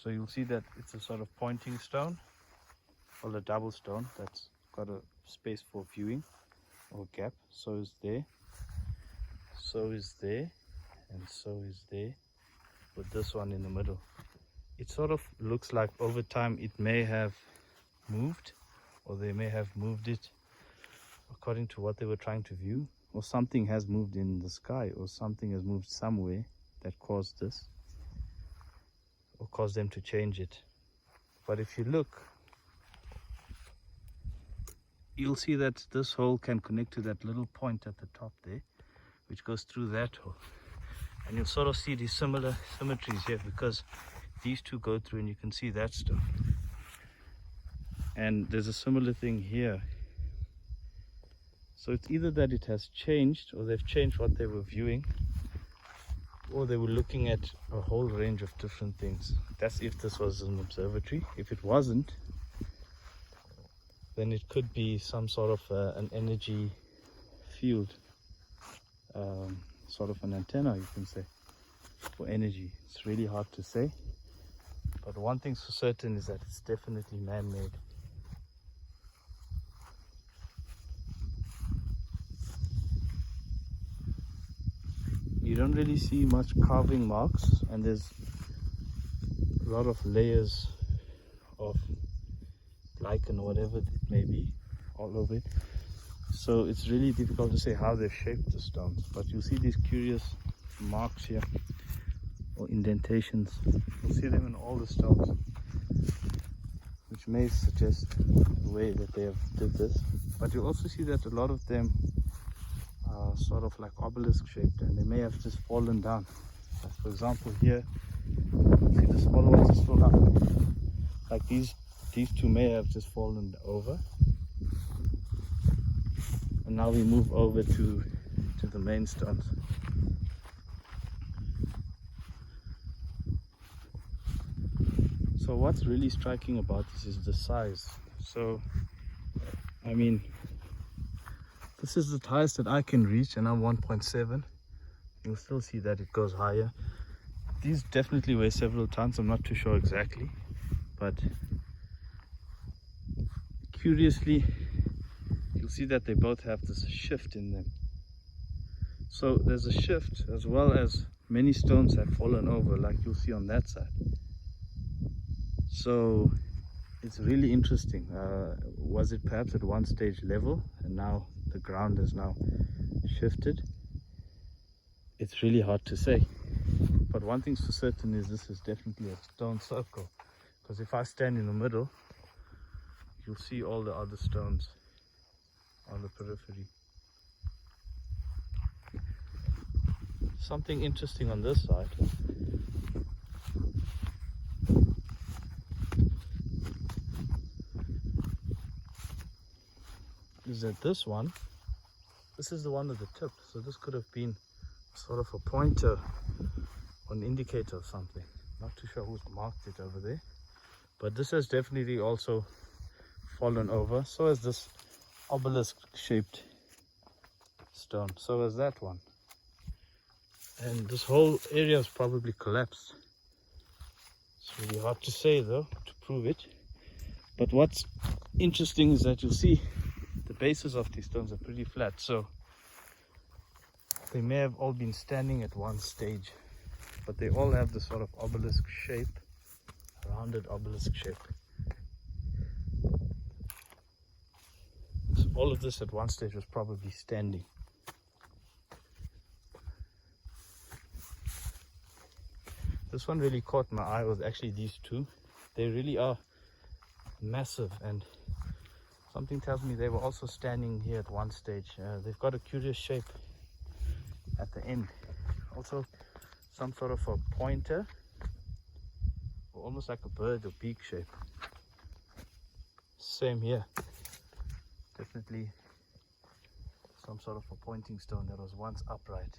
So you'll see that it's a sort of pointing stone, or a double stone that's got a space for viewing or gap. So is there, so is there, and so is there, with this one in the middle. It sort of looks like over time it may have moved, or they may have moved it according to what they were trying to view, or something has moved in the sky, or something has moved somewhere that caused this, or caused them to change it. But if you look, you'll see that this hole can connect to that little point at the top there, which goes through that hole. And you'll sort of see these similar symmetries here, because these two go through and you can see that stuff. And there's a similar thing here. So it's either that it has changed, or they've changed what they were viewing, or they were looking at a whole range of different things. That's if this was an observatory. If it wasn't, then it could be some sort of an energy field, sort of an antenna, you can say, for energy. It's really hard to say, but one thing's for certain is that it's definitely man-made. You don't really see much carving marks, and there's a lot of layers of lichen or whatever it may be all over it. So it's really difficult to say how they've shaped the stones, but you'll see these curious marks here, or indentations. You'll see them in all the stones, which may suggest the way that they have did this. But you'll also see that a lot of them are sort of like obelisk shaped, and they may have just fallen down. Like for example here, see the smaller ones are still up. Like these two may have just fallen over. And now we move over to the main stones. So what's really striking about this is the size. So I mean, this is the highest that I can reach, and I'm 1.7. You'll still see that it goes higher. These definitely weigh several tons. I'm not too sure exactly, but curiously, you'll see that they both have this shift in them. So there's a shift, as well as many stones have fallen over, like you'll see on that side. So it's really interesting. Was it perhaps at one stage level, and now the ground has now shifted? It's really hard to say. But one thing's for certain is this is definitely a stone circle, because if I stand in the middle, you'll see all the other stones on the periphery. Something interesting on this side is that this is the one with the tip. So this could have been sort of a pointer or an indicator of something. Not too sure who's marked it over there, but this has definitely also fallen over. So has this obelisk shaped stone, so has that one, and this whole area has probably collapsed. It's really hard to say though, to prove it. But what's interesting is that you'll see the bases of these stones are pretty flat, so they may have all been standing at one stage, but they all have this sort of obelisk shape, rounded obelisk shape. So all of this at one stage was probably standing. This one really caught my eye, was actually these two. They really are massive, and something tells me they were also standing here at one stage. They've got a curious shape at the end. Also some sort of a pointer, or almost like a bird or beak shape. Same here. Definitely some sort of a pointing stone that was once upright.